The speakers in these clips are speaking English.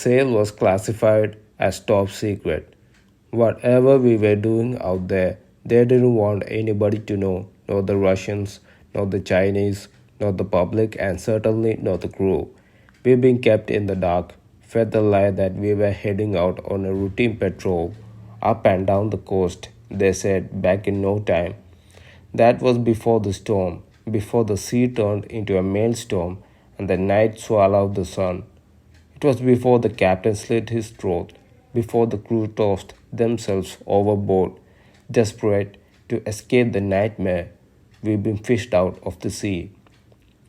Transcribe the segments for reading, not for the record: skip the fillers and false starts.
sail was classified as top secret. Whatever we were doing out there, they didn't want anybody to know, not the Russians, not the Chinese, not the public, and certainly not the crew. We've been kept in the dark, fed the lie that we were heading out on a routine patrol, up and down the coast, they said, back in no time. That was before the storm, before the sea turned into a maelstrom and the night swallowed the sun. It was before the captain slit his throat, before the crew tossed themselves overboard, desperate to escape the nightmare. We've been fished out of the sea.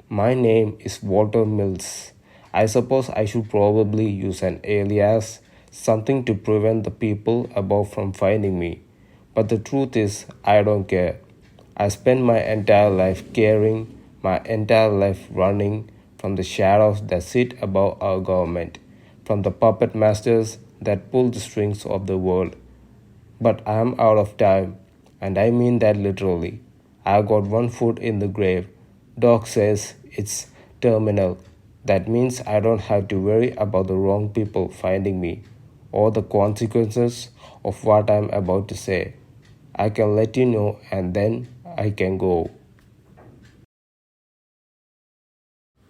My name is Walter Mills. I suppose I should probably use an alias, something to prevent the people above from finding me. But the truth is, I don't care. I spent my entire life caring, my entire life running from the shadows that sit above our government, from the puppet masters that pull the strings of the world. But I am out of time, and I mean that literally. I've got one foot in the grave. Doc says it's terminal. That means I don't have to worry about the wrong people finding me or the consequences of what I'm about to say. I can let you know and then I can go.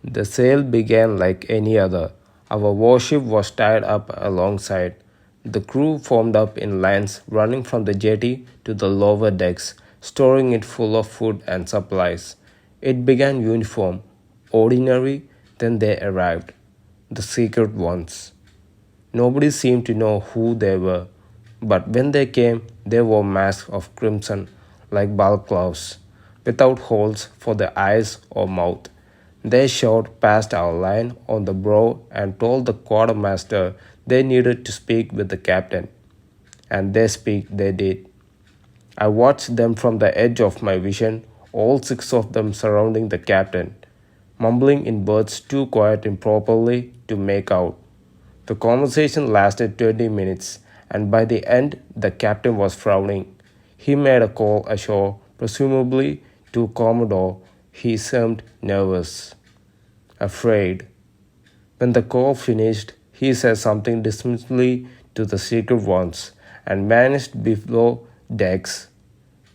The sail began like any other. Our warship was tied up alongside. The crew formed up in lines running from the jetty to the lower decks, storing it full of food and supplies. It began uniform, ordinary, then they arrived. The secret ones. Nobody seemed to know who they were, but when they came, they wore masks of crimson like balaclavas, without holes for the eyes or mouth. They shot past our line on the bow and told the quartermaster they needed to speak with the captain. And they did. I watched them from the edge of my vision, all six of them surrounding the captain, mumbling in words too quiet improperly to make out. The conversation lasted 20 minutes, and by the end, the captain was frowning. He made a call ashore, presumably to Commodore. He seemed nervous, afraid. When the call finished, he said something dismissively to the secret ones and vanished below decks.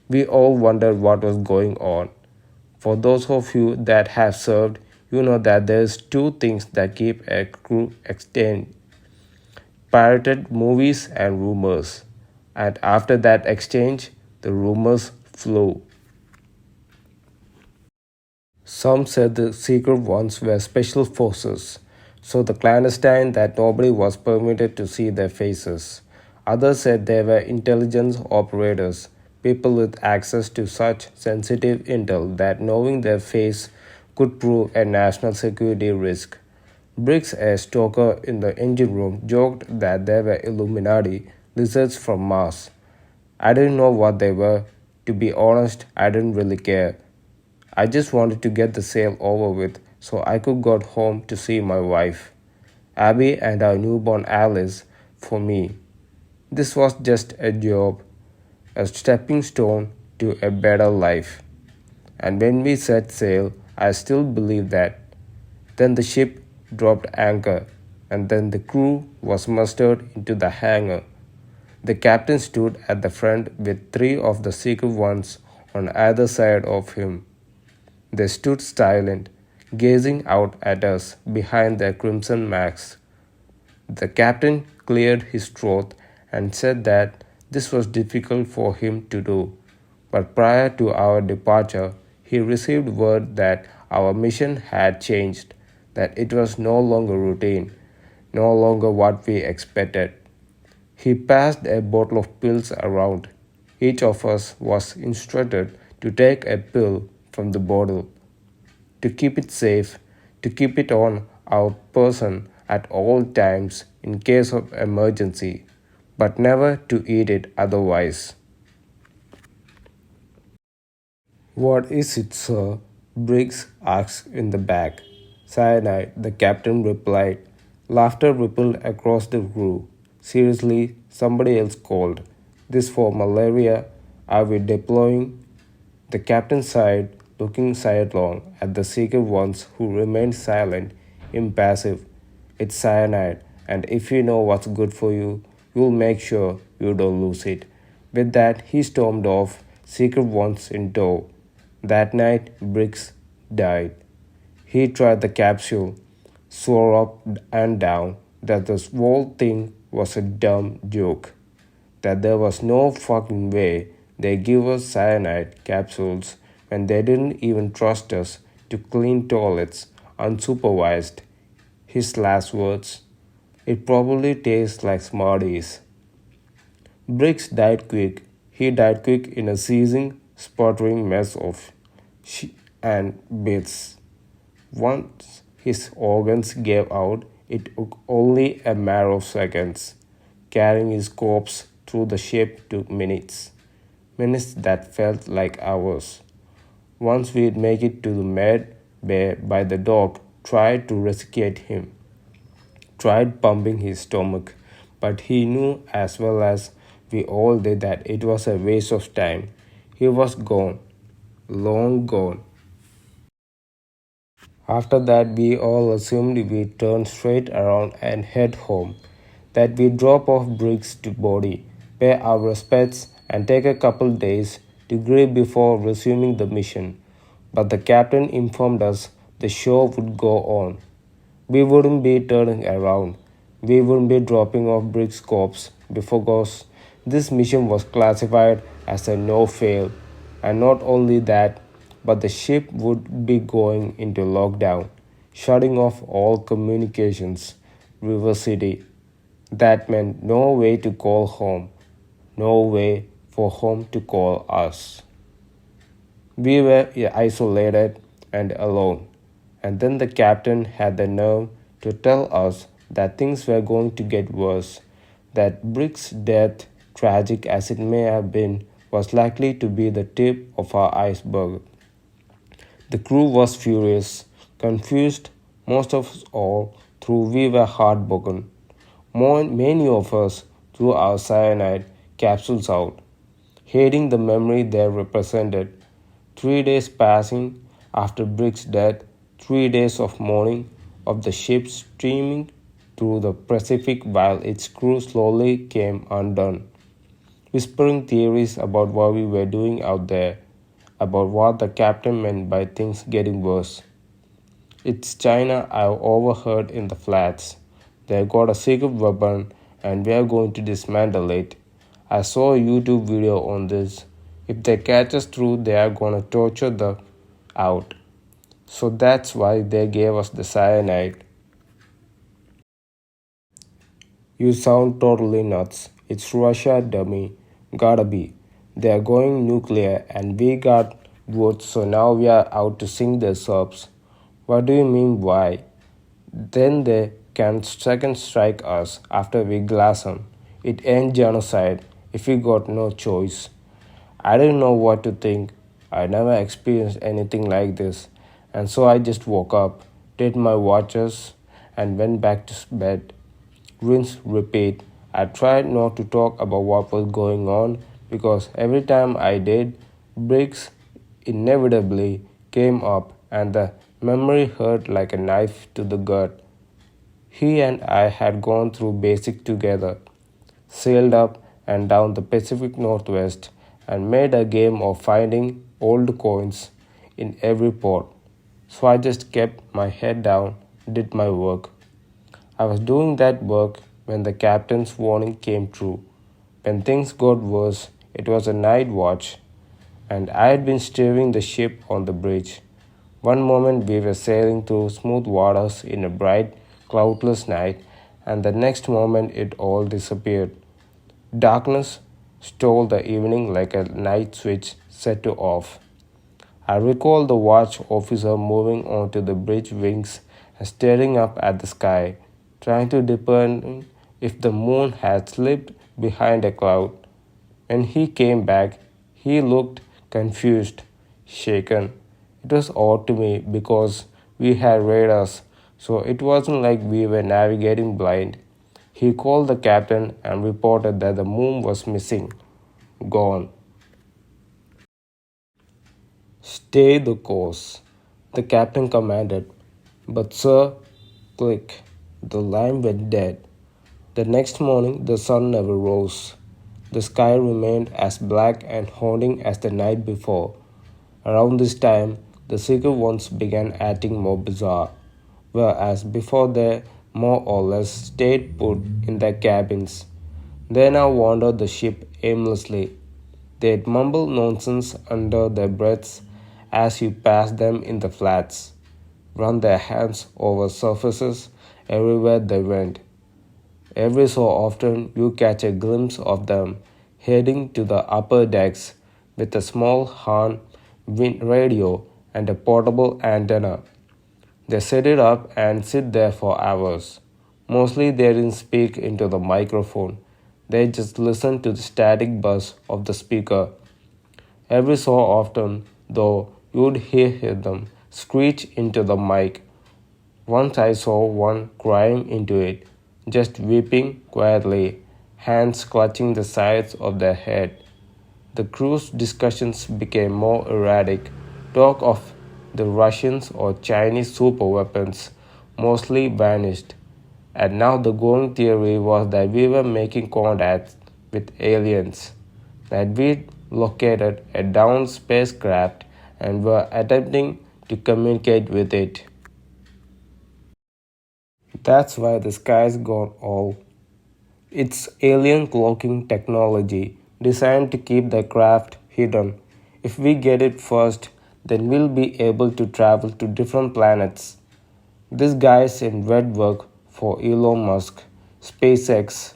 We all wondered what was going on. For those of you that have served, you know that there's two things that keep a crew extant: pirated movies and rumors. And after that exchange, the rumors flew. Some said the secret ones were special forces, so the clandestine that nobody was permitted to see their faces. Others said they were intelligence operators, people with access to such sensitive intel that knowing their face could prove a national security risk. Briggs, a stoker in the engine room, joked that they were Illuminati lizards from Mars. I didn't know what they were. To be honest, I didn't really care. I just wanted to get the sale over with so I could go home to see my wife, Abby, and our newborn Alice. For me, this was just a job, a stepping stone to a better life. And when we set sail, I still believed that. Then the ship dropped anchor, and then the crew was mustered into the hangar. The captain stood at the front with three of the secret ones on either side of him. They stood silent, gazing out at us behind their crimson masks. The captain cleared his throat and said that this was difficult for him to do, but prior to our departure, he received word that our mission had changed, that it was no longer routine, no longer what we expected. He passed a bottle of pills around. Each of us was instructed to take a pill from the bottle, to keep it safe, to keep it on our person at all times in case of emergency, but never to eat it otherwise. What is it, sir? Briggs asked in the back. Cyanide, the captain replied. Laughter rippled across the crew. Seriously, somebody else called. This for malaria. Are we deploying? The captain sighed, looking sidelong at the secret ones who remained silent, impassive. It's cyanide, and if you know what's good for you, you'll make sure you don't lose it. With that, he stormed off, Secret Ones in tow. That night, Briggs died. He tried the capsule, swore up and down that this whole thing was a dumb joke, that there was no fucking way they give us cyanide capsules when they didn't even trust us to clean toilets unsupervised. His last words: "It probably tastes like Smarties." Briggs died quick. He died quick in a seething, sputtering mess of shit and bits. Once his organs gave out, it took only a matter of seconds. Carrying his corpse through the ship took minutes. Minutes that felt like hours. Once we'd make it to the med bay by the dock, tried to resuscitate him, tried pumping his stomach, but he knew as well as we all did that it was a waste of time. He was gone, long gone. After that, we all assumed we'd turn straight around and head home, that we'd drop off Briggs' body, pay our respects, and take a couple days to grieve before resuming the mission. But the captain informed us the show would go on. We wouldn't be turning around. We wouldn't be dropping off Briggs' corpse because this mission was classified as a no fail. And not only that, but the ship would be going into lockdown, shutting off all communications. River City. That meant no way to call home, no way for home to call us. We were isolated and alone. And then the captain had the nerve to tell us that things were going to get worse, that Brick's death, tragic as it may have been, was likely to be the tip of our iceberg. The crew was furious, confused, most of us all, through we were heartbroken. Many of us threw our cyanide capsules out, hating the memory they represented. 3 days passing after Brick's death, 3 days of mourning, of the ship steaming through the Pacific while its crew slowly came undone, whispering theories about what we were doing out there, about what the captain meant by things getting worse. It's China, I've overheard in the flats. They got a secret weapon and we are going to dismantle it. I saw a YouTube video on this. If they catch us through, they are gonna torture the out. So that's why they gave us the cyanide. You sound totally nuts. It's Russia, dummy. Gotta be. They are going nuclear and we got wood, so now we are out to sink their subs. What do you mean, why? Then they can second strike us after we glass them. It ain't genocide if we got no choice. I didn't know what to think. I never experienced anything like this. And so I just woke up, did my watches, and went back to bed. Rinse, repeat. I tried not to talk about what was going on because every time I did, Briggs inevitably came up and the memory hurt like a knife to the gut. He and I had gone through basic together, sailed up and down the Pacific Northwest, and made a game of finding old coins in every port. So I just kept my head down, did my work. I was doing that work when the captain's warning came true. When things got worse, it was a night watch, and I had been steering the ship on the bridge. One moment we were sailing through smooth waters in a bright, cloudless night, and the next moment it all disappeared. Darkness stole the evening like a night switch set to off. I recall the watch officer moving onto the bridge wings and staring up at the sky, trying to discern if the moon had slipped behind a cloud. When he came back, he looked confused, shaken. It was odd to me because we had radars, so it wasn't like we were navigating blind. He called the captain and reported that the moon was missing, gone. Stay the course, the captain commanded. But, sir, click. The line went dead. The next morning, the sun never rose. The sky remained as black and haunting as the night before. Around this time, the secret ones began acting more bizarre, whereas before they more or less stayed put in their cabins. They now wandered the ship aimlessly. They'd mumble nonsense under their breaths as you passed them in the flats, run their hands over surfaces everywhere they went. Every so often, you catch a glimpse of them heading to the upper decks with a small horn radio and a portable antenna. They set it up and sit there for hours. Mostly they didn't speak into the microphone. They just listened to the static buzz of the speaker. Every so often, though, you'd hear them screech into the mic. Once I saw one crying into it, just weeping quietly, hands clutching the sides of their head. The crew's discussions became more erratic. Talk of the Russians or Chinese superweapons mostly vanished. And now the going theory was that we were making contact with aliens, that we'd located a downed spacecraft and were attempting to communicate with it. That's why the sky's gone all. It's alien cloaking technology designed to keep the craft hidden. If we get it first, then we'll be able to travel to different planets. This guy's in red work for Elon Musk, SpaceX.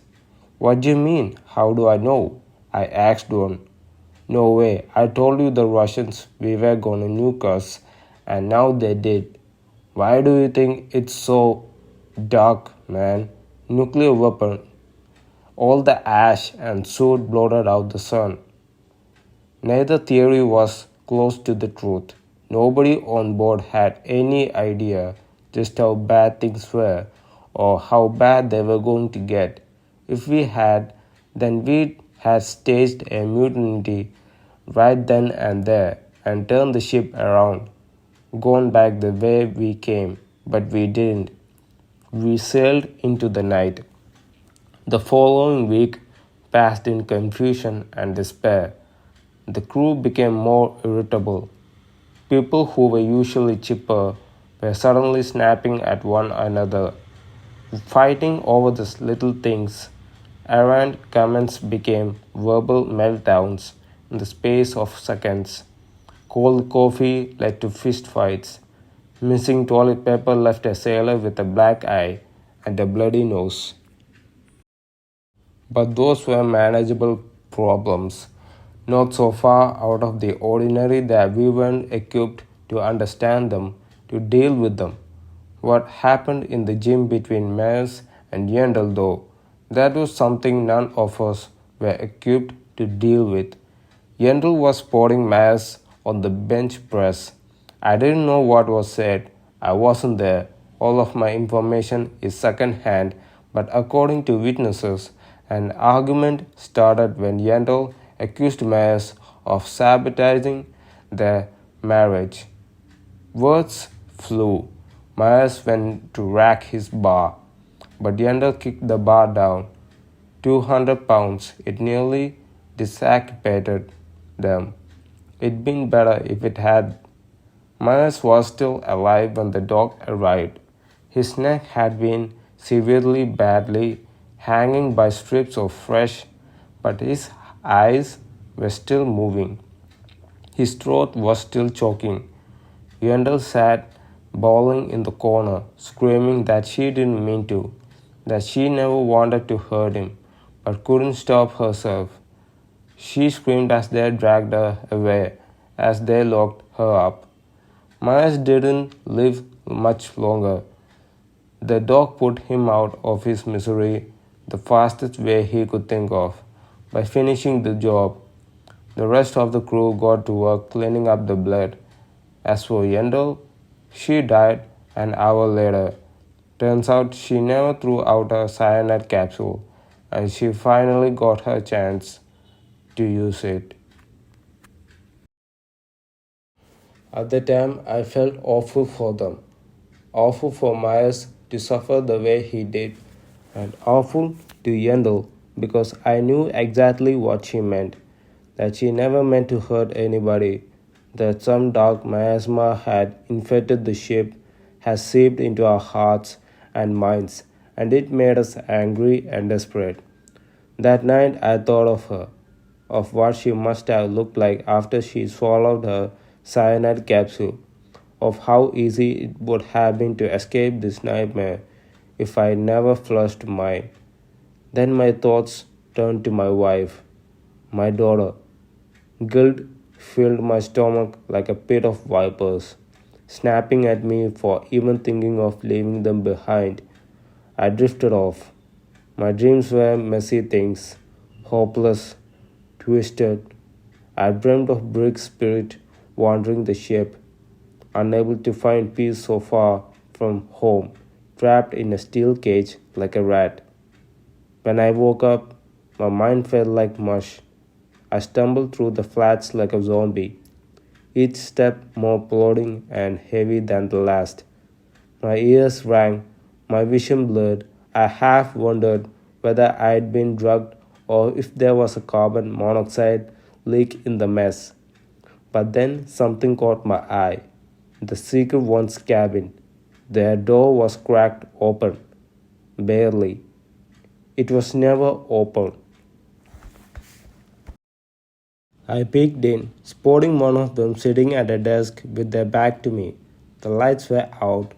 What do you mean? How do I know? I asked one. No way, I told you the Russians we were gonna nuke us, and now they did. Why do you think it's so dark, man? Nuclear weapon. All the ash and soot blotted out the sun. Neither theory was close to the truth. Nobody on board had any idea just how bad things were or how bad they were going to get. If we had, then we had staged a mutiny right then and there and turned the ship around, gone back the way we came, but we didn't. We sailed into the night. The following week passed in confusion and despair. The crew became more irritable. People who were usually chipper were suddenly snapping at one another, fighting over the little things. Errant comments became verbal meltdowns in the space of seconds. Cold coffee led to fist fights. Missing toilet paper left a sailor with a black eye and a bloody nose. But those were manageable problems, not so far out of the ordinary that we weren't equipped to understand them, to deal with them. What happened in the gym between Myers and Yandel, though, that was something none of us were equipped to deal with. Yandel was spotting Myers on the bench press. I didn't know what was said. I wasn't there. All of my information is second hand, but according to witnesses, an argument started when Yandel accused Myers of sabotaging their marriage. Words flew. Myers went to rack his bar, but Yandel kicked the bar down. 200 pounds. It nearly dissipated them. It'd been better if it had. Myers was still alive when the dog arrived. His neck had been severely badly hanging by strips of flesh, but his eyes were still moving. His throat was still choking. Yandel sat bawling in the corner, screaming that she didn't mean to, that she never wanted to hurt him, but couldn't stop herself. She screamed as they dragged her away, as they locked her up. Myers didn't live much longer. The dog put him out of his misery the fastest way he could think of, by finishing the job. The rest of the crew got to work cleaning up the blood. As for Yandel, she died an hour later. Turns out she never threw out a cyanide capsule, and she finally got her chance to use it. At the time, I felt awful for them, awful for Myers to suffer the way he did. and awful to Yendel because I knew exactly what she meant, that she never meant to hurt anybody, that some dark miasma had infected the ship, has seeped into our hearts and minds, and it made us angry and desperate. That night I thought of her, of what she must have looked like after she swallowed her cyanide capsule, of how easy it would have been to escape this nightmare if I never flushed mine. Then my thoughts turned to my wife, my daughter. Guilt filled my stomach like a pit of vipers, snapping at me for even thinking of leaving them behind. I drifted off. My dreams were messy things, hopeless, twisted. I dreamed of Brick's spirit wandering the ship, unable to find peace so far from home, trapped in a steel cage like a rat. When I woke up, my mind felt like mush. I stumbled through the flats like a zombie, each step more plodding and heavy than the last. My ears rang, my vision blurred. I half wondered whether I'd been drugged or if there was a carbon monoxide leak in the mess. But then something caught my eye. The Secret One's cabin. Their door was cracked open, barely. It was never open. I peeked in, spotting one of them sitting at a desk with their back to me. The lights were out.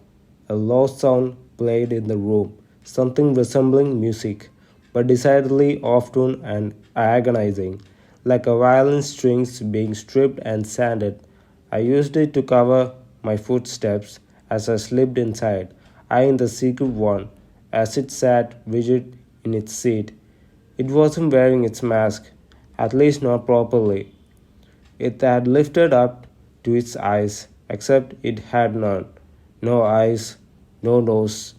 A low sound played in the room, something resembling music, but decidedly off-tune and agonizing, like a violin strings being stripped and sanded. I used it to cover my footsteps as I slipped inside, eyeing the secret one as it sat rigid in its seat. It wasn't wearing its mask, at least not properly. It had lifted up to its eyes, except it had none. No eyes, no nose,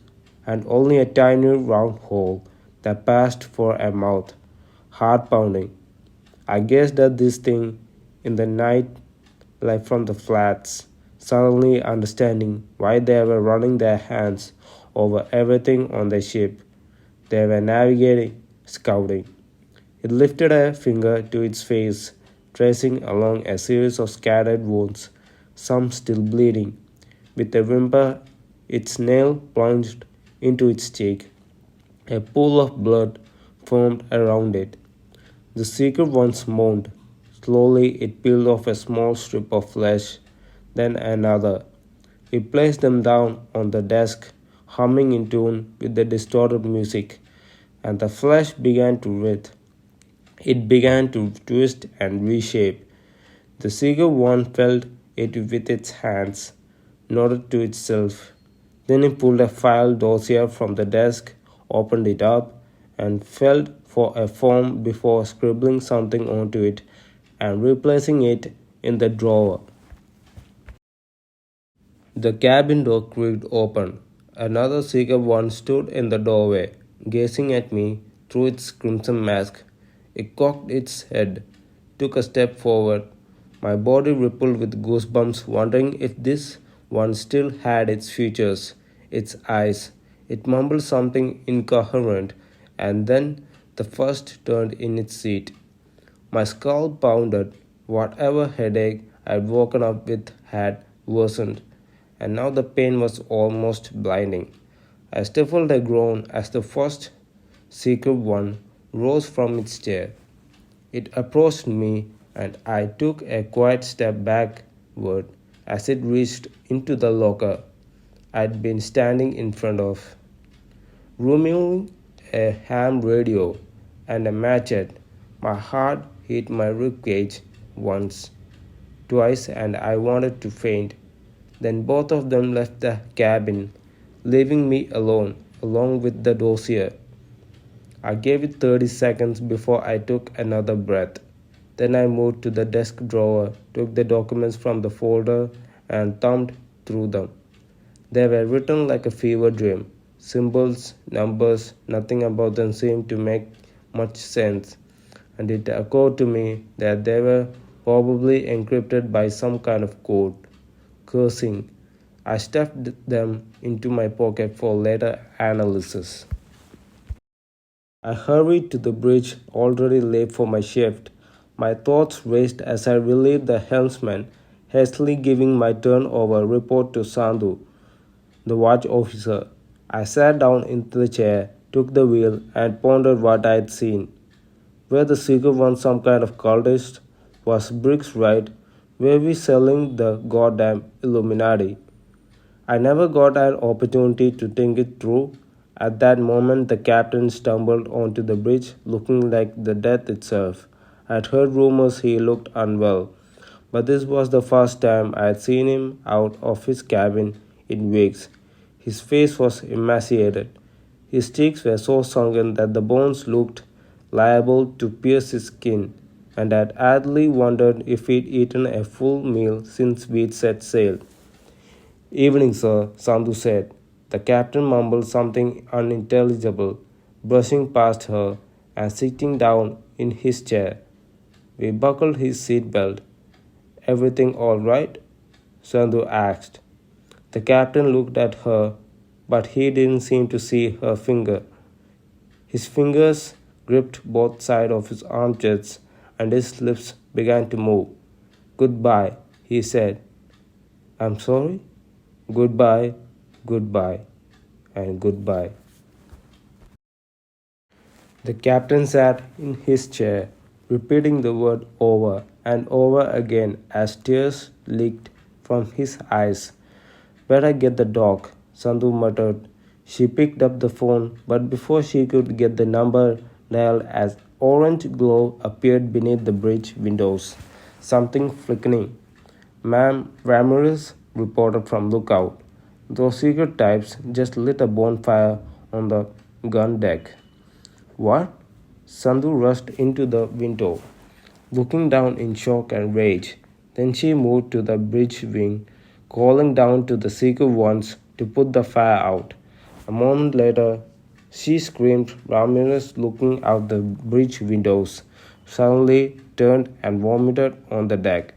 and only a tiny round hole that passed for a mouth. Heart pounding. I gazed at this thing in the night like from the flats, suddenly understanding why they were running their hands over everything on the ship. They were navigating, scouting. It lifted a finger to its face, tracing along a series of scattered wounds, some still bleeding. With a whimper, its nail plunged into its cheek. A pool of blood formed around it. The secret once moaned. Slowly, it peeled off a small strip of flesh, then another. It placed them down on the desk, humming in tune with the distorted music, and the flesh began to writhe. It began to twist and reshape. The secret one felt it with its hands, nodded to itself. Then it pulled a file dossier from the desk, opened it up, and felt for a form before scribbling something onto it and replacing it in the drawer. The cabin door creaked open. Another secret one stood in the doorway, gazing at me through its crimson mask. It cocked its head, took a step forward. My body rippled with goosebumps, wondering if this one still had its features, its eyes. It mumbled something incoherent, and then the first turned in its seat. My skull pounded. Whatever headache I'd woken up with had worsened, and now the pain was almost blinding. I stifled a groan as the first secret one rose from its chair. It approached me, and I took a quiet step backward as it reached into the locker I'd been standing in front of. Removing a ham radio and a machete, my heart hit my ribcage once, twice, and I wanted to faint. Then both of them left the cabin, leaving me alone, along with the dossier. I gave it 30 seconds before I took another breath. Then I moved to the desk drawer, took the documents from the folder, and thumbed through them. They were written like a fever dream. Symbols, numbers, nothing about them seemed to make much sense. And it occurred to me that they were probably encrypted by some kind of code. Cursing, I stuffed them into my pocket for later analysis. I hurried to the bridge, already late for my shift. My thoughts raced as I relieved the helmsman, hastily giving my turn over report to Sandhu, the watch officer. I sat down into the chair, took the wheel, and pondered what I had seen. Were the seeker one some kind of cultist? Was Briggs right? Were we selling the goddamn Illuminati? I never got an opportunity to think it through. At that moment, the captain stumbled onto the bridge, looking like the death itself. I had heard rumors he looked unwell, but this was the first time I had seen him out of his cabin in weeks. His face was emaciated. His cheeks were so sunken that the bones looked liable to pierce his skin, and I had idly wondered if he'd eaten a full meal since we'd set sail. Evening, sir, Sandhu said. The captain mumbled something unintelligible, brushing past her and sitting down in his chair. We buckled his seat belt. Everything all right? Sandhu asked. The captain looked at her, but he didn't seem to see her finger. His fingers gripped both sides of his armpits and his lips began to move. Goodbye, he said. I'm sorry? Goodbye, goodbye, and goodbye. The captain sat in his chair, repeating the word over and over again as tears leaked from his eyes. Better get the dog, Sandhu muttered. She picked up the phone, but before she could get the number dialed, an orange glow appeared beneath the bridge windows. Something flickering. Ma'am, Ramirez reported from Lookout. Those secret types just lit a bonfire on the gun deck. What? Sandhu rushed into the window, looking down in shock and rage. Then she moved to the bridge wing, calling down to the seeker ones to put the fire out. A moment later, she screamed, Ramirez looking out the bridge windows, suddenly turned and vomited on the deck.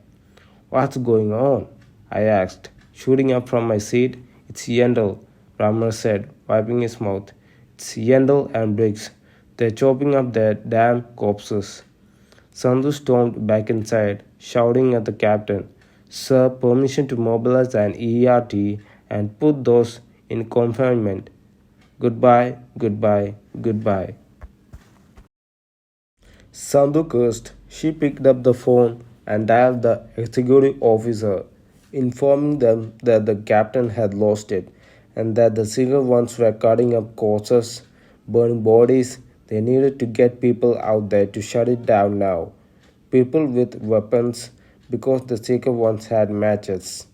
What's going on? I asked, shooting up from my seat. It's Yendel, Ramirez said, wiping his mouth. It's Yendel and Briggs. They're chopping up their damn corpses. Sandhu stormed back inside, shouting at the captain, Sir, permission to mobilize an ERT and put those in confinement. Goodbye, goodbye, goodbye. Sandhu cursed. She picked up the phone and dialed the executive officer, informing them that the captain had lost it and that the single ones were cutting up corpses, burning bodies. They needed to get people out there to shut it down now. People with weapons because the seeker ones had matches.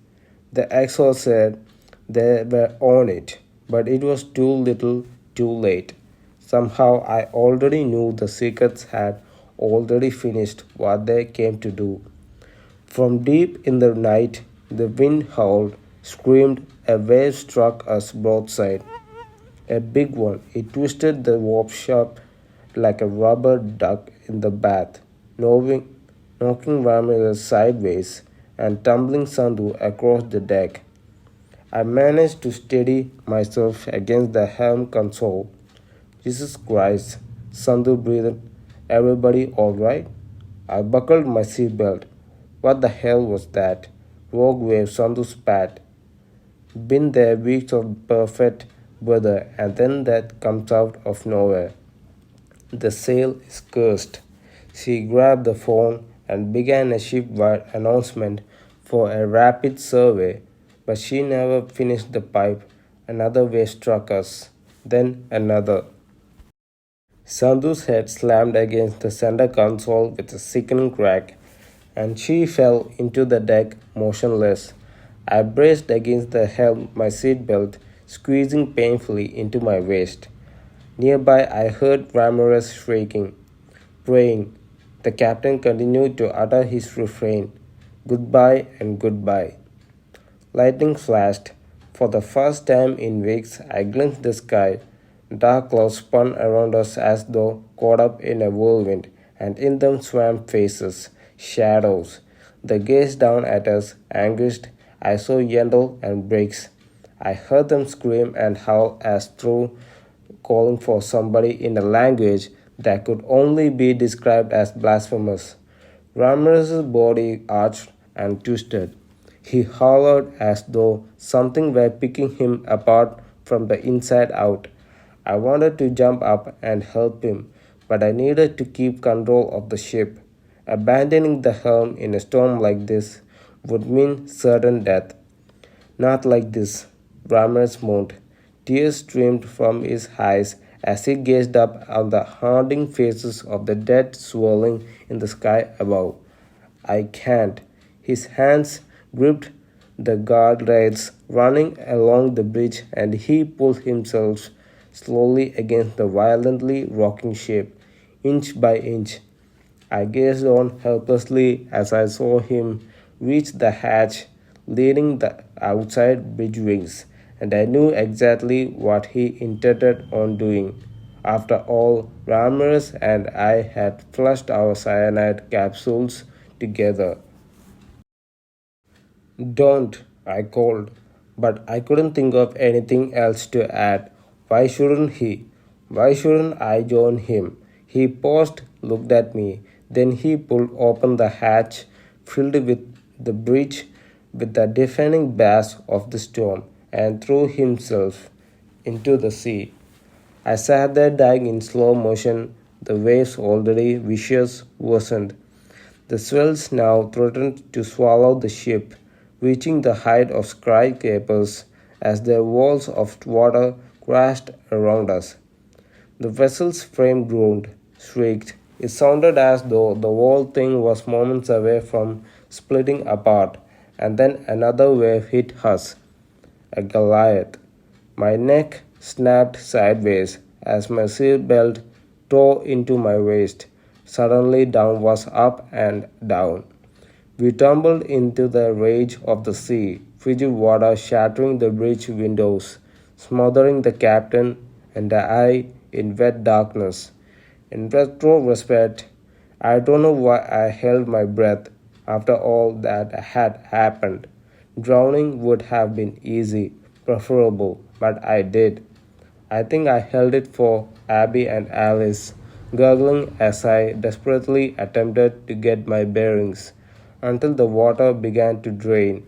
The exo said they were on it, but it was too little too late. Somehow I already knew the seekers had already finished what they came to do. From deep in the night, the wind howled, screamed, a wave struck us broadside. A big one. It twisted the warp shaft like a rubber duck in the bath, knocking Ramirez sideways and tumbling Sandhu across the deck. I managed to steady myself against the helm console. Jesus Christ, Sandhu breathed. Everybody all right? I buckled my seatbelt. What the hell was that? Rogue wave, Sandhu spat. Been there weeks of perfect weather and then that comes out of nowhere. The sail is cursed. She grabbed the phone and began a shipwide announcement for a rapid survey, but she never finished the pipe. Another wave struck us, then another. Sandhu's head slammed against the center console with a sickening crack, and she fell into the deck motionless. I braced against the helm, my seatbelt squeezing painfully into my waist. Nearby, I heard Ramirez shrieking, praying. The captain continued to utter his refrain, Goodbye and goodbye. Lightning flashed. For the first time in weeks, I glimpsed the sky. Dark clouds spun around us as though caught up in a whirlwind, and in them swam faces, shadows. They gazed down at us, anguished. I saw Yendel and Briggs. I heard them scream and howl as through calling for somebody in a language that could only be described as blasphemous. Ramirez's body arched and twisted. He hollered as though something were picking him apart from the inside out. I wanted to jump up and help him, but I needed to keep control of the ship. Abandoning the helm in a storm like this would mean certain death. Not like this, Ramirez moaned. Tears streamed from his eyes as he gazed up on the haunting faces of the dead swirling in the sky above. I can't. His hands gripped the guardrails running along the bridge and he pulled himself slowly against the violently rocking ship, inch by inch. I gazed on helplessly as I saw him reach the hatch leading the outside bridge wings, and I knew exactly what he intended on doing. After all, Ramirez and I had flushed our cyanide capsules together. Don't, I called, but I couldn't think of anything else to add. Why shouldn't he? Why shouldn't I join him? He paused, looked at me, then he pulled open the hatch, filled with the bridge with the deafening bass of the storm, and threw himself into the sea. I sat there dying in slow motion, the waves already vicious worsened. The swells now threatened to swallow the ship, reaching the height of skyscrapers as their walls of water crashed around us. The vessel's frame groaned, shrieked. It sounded as though the whole thing was moments away from splitting apart, and then another wave hit us, a Goliath. My neck snapped sideways as my seatbelt tore into my waist. Suddenly, down was up and down. We tumbled into the rage of the sea, frigid water shattering the bridge windows, smothering the captain and I in wet darkness. In retrospect, I don't know why I held my breath after all that had happened. Drowning would have been easy, preferable, but I did. I think I held it for Abby and Alice, gurgling as I desperately attempted to get my bearings until the water began to drain.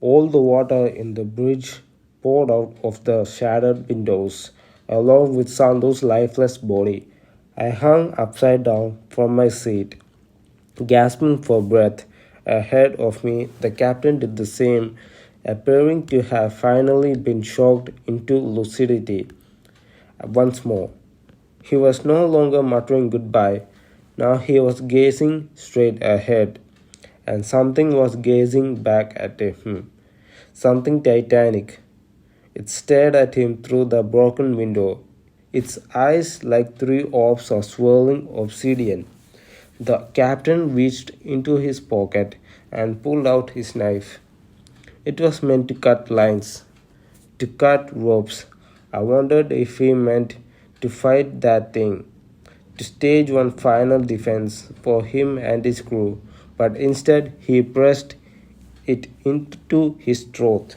All the water in the bridge poured out of the shattered windows, along with Sando's lifeless body. I hung upside down from my seat, gasping for breath. Ahead of me, the captain did the same, appearing to have finally been shocked into lucidity. Once more, he was no longer muttering goodbye. Now he was gazing straight ahead, and something was gazing back at him. Something titanic. It stared at him through the broken window, its eyes like three orbs of swirling obsidian. The captain reached into his pocket and pulled out his knife. It was meant to cut lines, to cut ropes. I wondered if he meant to fight that thing, to stage one final defense for him and his crew, but instead he pressed it into his throat.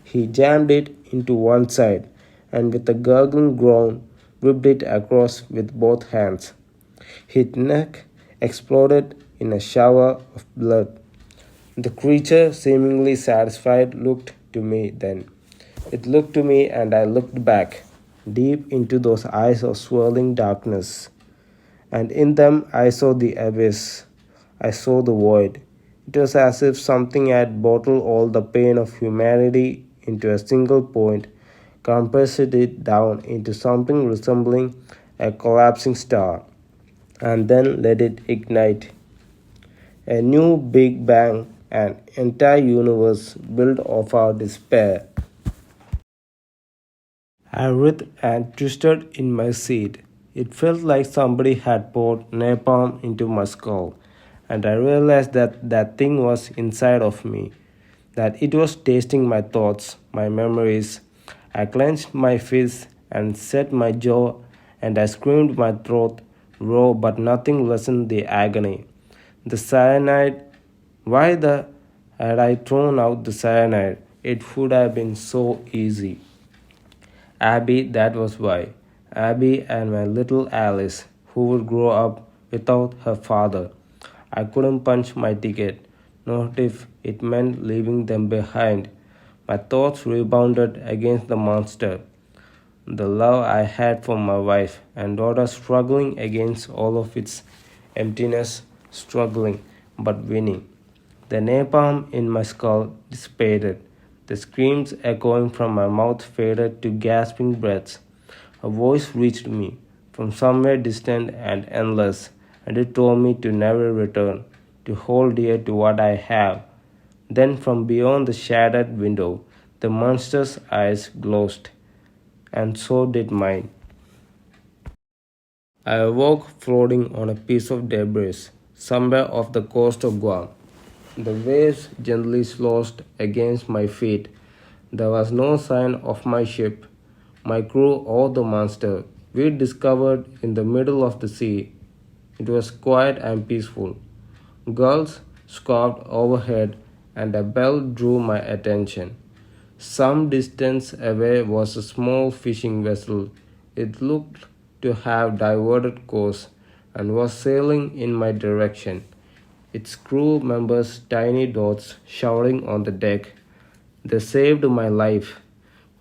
He jammed it into one side and with a gurgling groan gripped it across with both hands. His neck exploded in a shower of blood. The creature, seemingly satisfied, looked to me then. It looked to me and I looked back, deep into those eyes of swirling darkness. And in them I saw the abyss. I saw the void. It was as if something had bottled all the pain of humanity into a single point, compressed it down into something resembling a collapsing star, and then let it ignite. A new Big Bang, an entire universe built of our despair. I writhed and twisted in my seat. It felt like somebody had poured napalm into my skull, and I realized that that thing was inside of me, that it was tasting my thoughts, my memories. I clenched my fists and set my jaw, and I screamed my throat raw, but nothing lessened the agony. The cyanide, why the had I thrown out the cyanide? It would have been so easy. Abby, that was why. Abby and my little Alice, who would grow up without her father. I couldn't punch my ticket, not if it meant leaving them behind. My thoughts rebounded against the monster, the love I had for my wife and daughter struggling against all of its emptiness, struggling but winning. The napalm in my skull dissipated. The screams echoing from my mouth faded to gasping breaths. A voice reached me from somewhere distant and endless, and it told me to never return, to hold dear to what I have. Then, from beyond the shattered window, the monster's eyes glowed, and so did mine. I awoke floating on a piece of debris somewhere off the coast of Guam. The waves gently sloshed against my feet. There was no sign of my ship, my crew, or the monster we discovered in the middle of the sea. It was quiet and peaceful. Gulls squawked overhead, and a bell drew my attention. Some distance away was a small fishing vessel. It looked to have diverted course and was sailing in my direction, its crew members tiny dots shouting on the deck. They saved my life,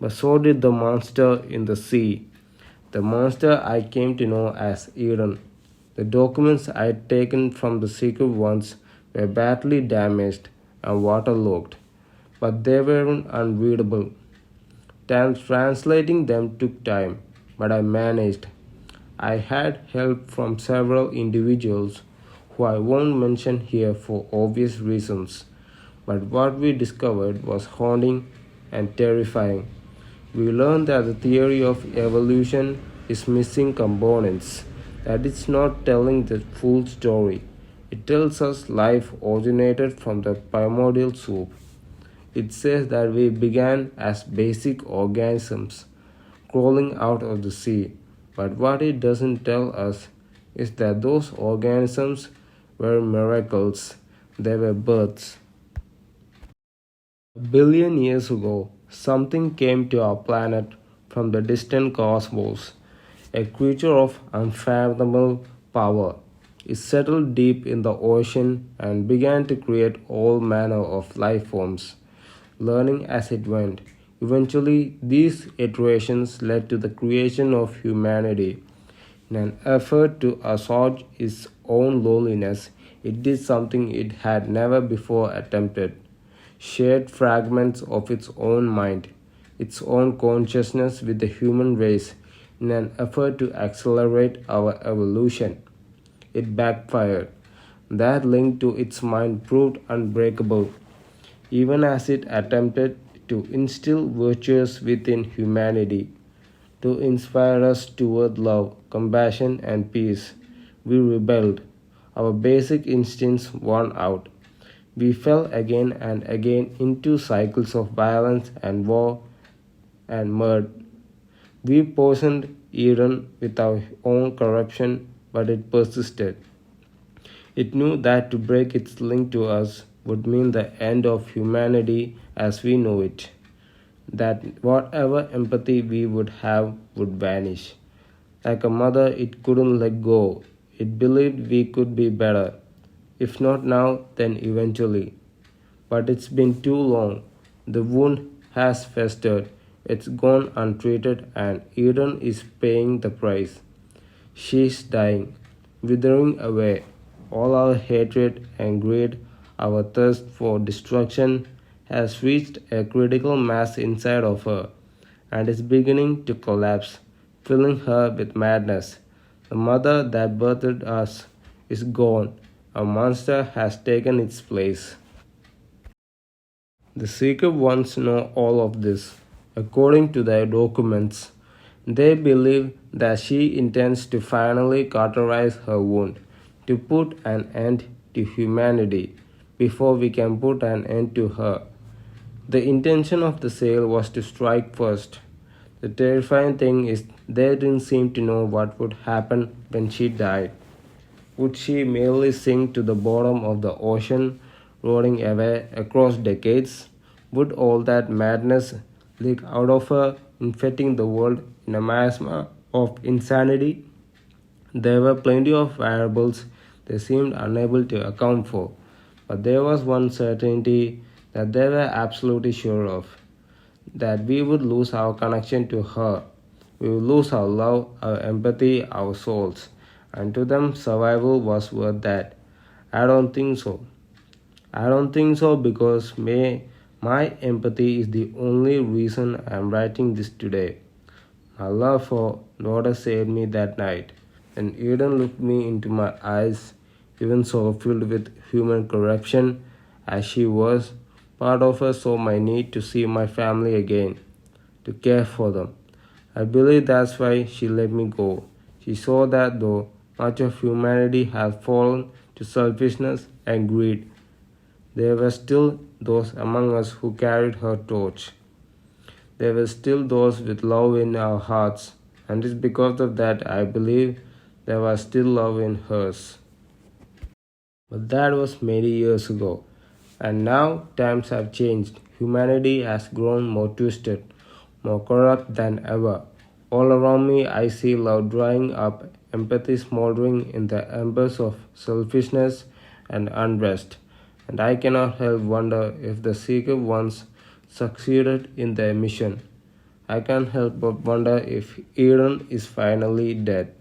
but so did the monster in the sea, the monster I came to know as Eden. The documents I had taken from the secret ones were badly damaged and waterlogged, but they weren't unreadable. Translating them took time, but I managed. I had help from several individuals who I won't mention here for obvious reasons, but what we discovered was haunting and terrifying. We learned that the theory of evolution is missing components, that it's not telling the full story. It tells us life originated from the primordial soup. It says that we began as basic organisms crawling out of the sea, but what it doesn't tell us is that those organisms were miracles, they were births. A billion years ago, something came to our planet from the distant cosmos, a creature of unfathomable power. It settled deep in the ocean and began to create all manner of life forms, learning as it went. Eventually, these iterations led to the creation of humanity. In an effort to assuage its own loneliness, it did something it had never before attempted: shared fragments of its own mind, its own consciousness with the human race in an effort to accelerate our evolution. It backfired. That link to its mind proved unbreakable, even as it attempted to instill virtues within humanity, to inspire us toward love, compassion, and peace. We rebelled. Our basic instincts won out. We fell again and again into cycles of violence and war and murder. We poisoned Eden with our own corruption, but it persisted. It knew that to break its link to us would mean the end of humanity as we know it, that whatever empathy we would have would vanish. Like a mother, it couldn't let go. It believed we could be better. If not now, then eventually. But it's been too long. The wound has festered. It's gone untreated, and Eden is paying the price. She's dying, withering away. All our hatred and greed, our thirst for destruction, has reached a critical mass inside of her and is beginning to collapse, filling her with madness. The mother that birthed us is gone. A monster has taken its place. The secret ones know all of this. According to their documents, they believe that she intends to finally cauterize her wound, to put an end to humanity before we can put an end to her. The intention of the sale was to strike first. The terrifying thing is they didn't seem to know what would happen when she died. Would she merely sink to the bottom of the ocean, rotting away across decades? Would all that madness leak out of her infecting the world in a miasma of insanity. There were plenty of variables they seemed unable to account for, but there was one certainty that they were absolutely sure of, that we would lose our connection to her. We would lose our love, our empathy, our souls, and to them survival was worth that. I don't think so. I don't think so because my empathy is the only reason I'm writing this today. My love for daughter saved me that night, and Eden looked me into my eyes, even so filled with human corruption as she was. Part of her saw my need to see my family again, to care for them. I believe that's why she let me go. She saw that though much of humanity had fallen to selfishness and greed, there were still those among us who carried her torch. There were still those with love in our hearts, and it's because of that I believe there was still love in hers. But that was many years ago, and now times have changed. Humanity has grown more twisted, more corrupt than ever. All around me, I see love drying up, empathy smoldering in the embers of selfishness and unrest, and I cannot help wonder if the Seeker ones succeeded in their mission. I can't help but wonder if Eden is finally dead.